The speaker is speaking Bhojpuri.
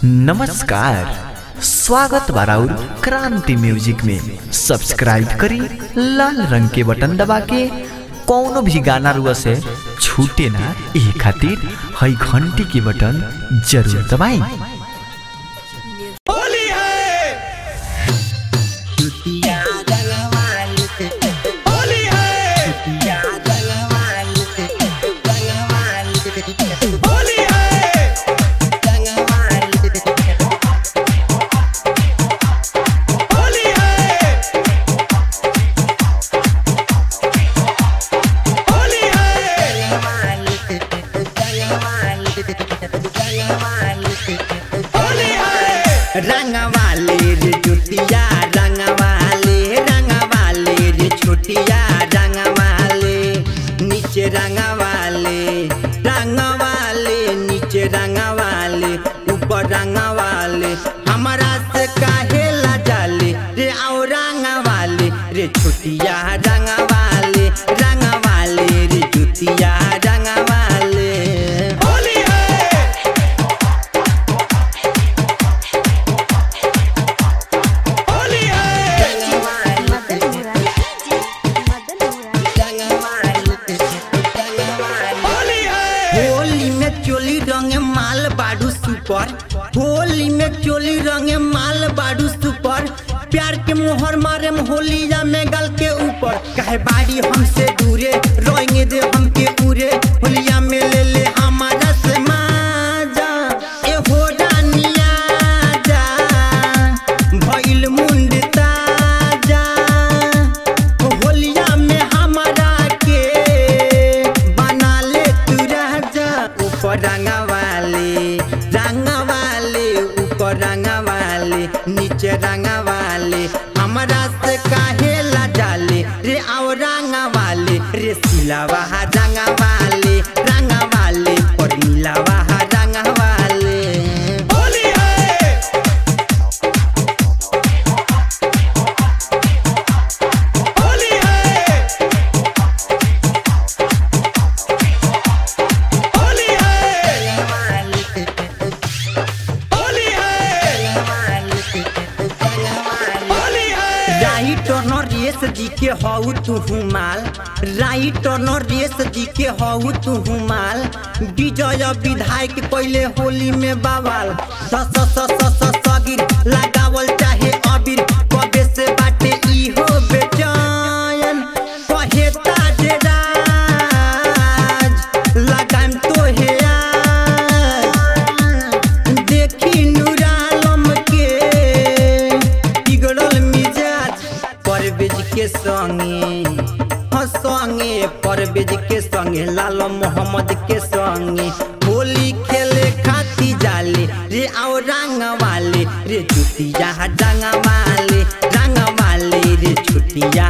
नमस्कार, स्वागत बाराउर क्रांति म्यूजिक में। सब्सक्राइब करी, लाल रंग के बटन दबा के कौनो भी गाना रुआ से छूटे ना, ए खातिर हई घंटी के बटन जरूर दबाई। रंगवाले रे जुतिया रंगवाले, रंगवाले रे छोटिया रंगवाले, नीचे रंगवाले, रंगवाले नीचे रंगवाले, ऊपर रंगवाले, हमारा से काहे ला जाले रे आओ रंगवाले रे छोटिया रंगवाले, रंगवाले रे जुतिया रंगवाले। होली में चोली रंगे माल बाडू सुपर, प्यार के मोहर मारे होलिया में गल के ऊपर, कहे बाड़ी हमसे दूरे रोएंगे दे हमके पूरे, होलिया में ले ले हमारा से माजा, ए हो रानिया जा भइल मुंड ताजा, होलिया में हमारा के बना ले तू राजा। ऊपर रंगवाले, रंगवाले ऊपर रंगवाले, नीचे रंगवाले, हमारा से काहे ला जाले रे आओ रंगवाले रे सिलावा रंगवाले, रंगवाले और मिलावा रंगवाले। रेस जी के हऊ तू माल, राइट रेस जी के हऊ तू माल, विजय विधायक पहले होली में बवाल, सगिर लगावल चाहे अबीर, कबे से बाटे इहो बेचैन, कहे ताज राज लगाम तो है देखी नूरालम के बिगड़ल मिजाज, परवेज के संगे संगे परवेज के संगे लाल मोहम्मद के संगे, होली खेले खाती जाले रे आओ रंगवाले रे जुतिया रंगवाले, रंगवाले रे छुटिया